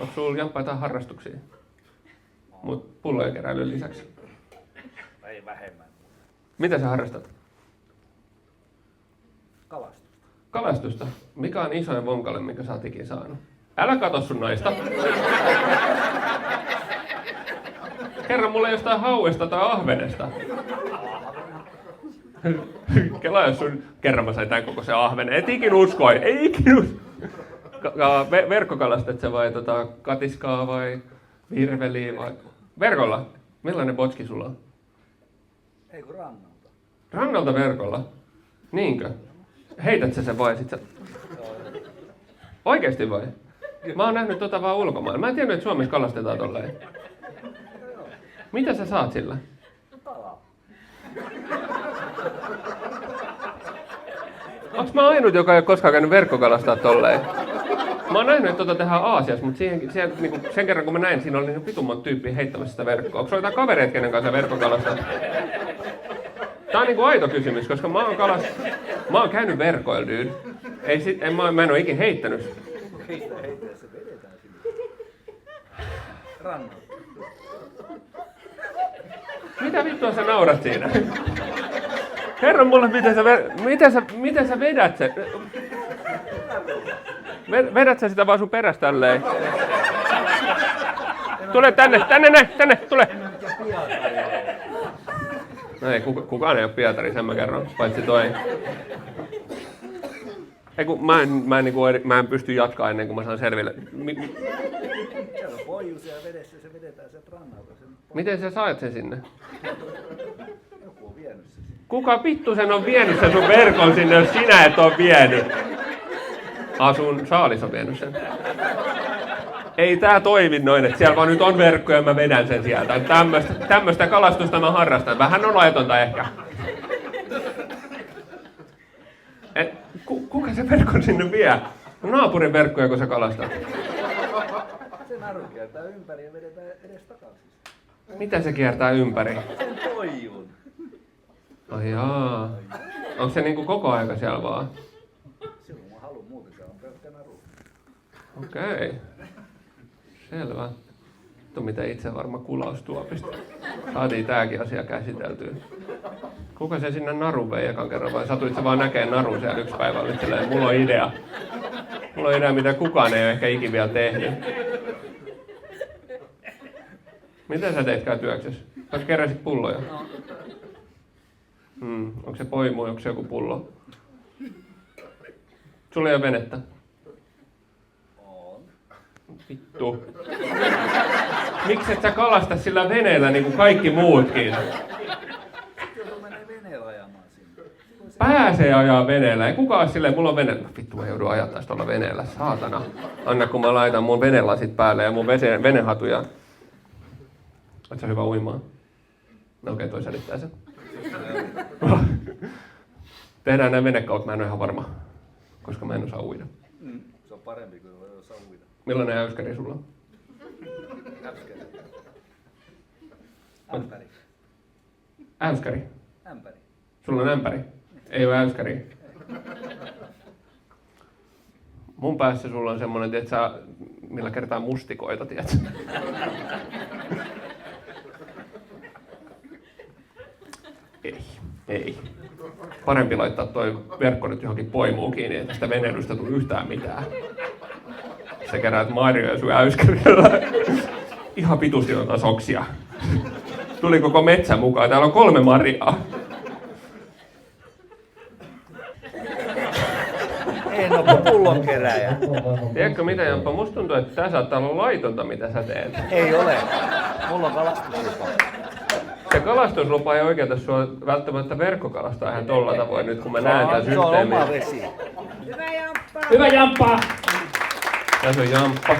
Onko sulla Jamppa jotain harrastuksia? Mut pullojen keräilyn lisäksi. Ei vähemmän. Mitä sä harrastat? Kalastusta. Kalastusta. Mikä on isoin vonkale, minkä sä oot ikinä saanut? Älä kato sun naista. Kerro mulle jostain hauesta tai ahvenesta. Kela, jos sun kerran mä sain tän koko se ahvenen. Et ikin uskoi. Ei ikin usko. Verkkokalastat sä vai katiskaa vai virveliä vai? Verkolla? Millainen botski sulla on? Ei kun rannalta. Rannalta verkolla? Niinkö? Heität sä sen vai sit sä... Oikeesti vai? Mä oon nähnyt vaan ulkomailla. Mä en tiennyt, että Suomessa kalastetaan tolleen. Mitä sä saat sillä? Kalaa. Onks mä ainut, joka ei ole koskaan käynyt verkkokalastaa tolleen? Mä oon nähnyt, että tehdään Aasiassa, mutta niinku, sen kerran kun mä näin, siinä oli niin vitun monta tyyppiä heittämässä sitä verkkoa. Onko sulla jotain kavereita, kenen kanssa verkkokalastaa? Tää on niinku aito kysymys, koska mä oon käynyt verkoilla, dude. Mä en oo ikin heittänyt. Heitä, se vedetään sinne. Rannalta. Mitä vittua sä naurat siinä? Kerro mulle, miten sä vedät sen? Vedät sä sitä vaan sun perästä tälleen? Tule tänne, tule! No ei, kukaan ei oo Pietari, sen mä kerron, paitsi toi. Ei kun mä en pysty jatkaa ennen kuin mä saan selville. Se on poijus ja vedessä se vedetään sieltä rannalta. Miten sä saat sen sinne? Joku on vienyt se sinne. Kuka vittu sen on vienyt sen sun verkon sinne, jos sinä et oo vienyt? Sun saalis on vienyt sen. Ei tää toimi noin, että siellä vaan nyt on verkko ja mä vedän sen sieltä. Tämmöstä kalastusta mä harrastan. Vähän on laitonta ehkä. Kuka se verkon sinne vie? Naapurin verkkoja, kun sä kalastat. Se naru kiertää ympäri ja vedetään edes takaisin. Mitä se kiertää ympäri? Sen poijun. Ai jaa. Onko se niinku koko aika siellä vaan? Silloin mä haluan muuten, se on pelkkä naru. Okei. Selvä. Vittu mitä itse varma kulaustuopista. Saatiin tääkin asia käsiteltyä. Kuka se sinne narun vei ekan kerran vai satuit sä vaan näkee narun siellä yksi päivä oli silleen, mulla on idea. Mulla on idea, mitä kukaan ei ole ehkä ikin vielä tehnyt. Mitä sä teitkään työksessä? Sä keräsit pulloja. Onko se poimu, onko se joku pullo? Sulla ei ole venettä? On. Vittu. Miksi et sä kalasta sillä veneellä niin kuin kaikki muutkin? Joku menee veneellä ajamaan sinne. Pääsee ajaa veneellä. Ei kukaan silleen, mulla on vene. Vittu mä joudun ajaa taas tuolla veneellä, saatana. Anna kun mä laitan mun venelasit päälle ja mun venehatuja. Oot sä hyvä uimaan? No okei, toi selittää sen. Tehdään näin venekautta, mä en ole ihan varma. Koska mä en osaa uida. Se on parempi kuin ei osaa uida. Millainen äyskäri sulla on? Ämpäri. Ämpäri. Äyskäri? Ämpäri. Sulla on ämpäri? Ei ole äyskäri. Mun päässä sulla on semmonen, tietsä, millä kertaa mustikoita, tietsä. Ei. Parempi laittaa toi verkko nyt johonkin poimuun kiinni, että sitä veneilystä tule yhtään mitään. Sä keräät marjoja sun äyskärillä. Ihan pitusti jotain soksia. Tuli koko metsä mukaan. Täällä on 3 marjaa. En oo pullonkeräjä. Tiedätkö mitä, Jamppa? Musta tuntuu, että tää saattaa olla laitonta, mitä sä teet. Ei ole. Mulla on kalastuslupa. Se kalastuslupa ei oikeuta sua välttämättä verkkokalastaa ihan tolla tavoin nyt, kun mä näen tän Se on oma systeemin. vesi. Hyvä Jamppa! Tässä on Jamppa.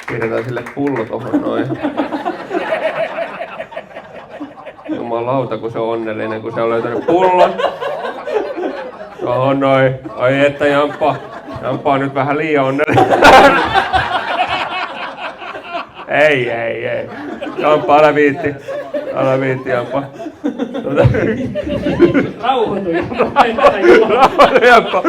Pidetään sille pullo tohon noin. Jumalauta, kun se on onnellinen, kun se on löytänyt pullon. Tohon noin. Ai että Jamppa. Jamppa on nyt vähän liian onnellinen. Ei. Jamppa, älä viitti. Älä viitti, Jamppa. Rauhoitu Jamppa. Rauhoitu, Jamppa.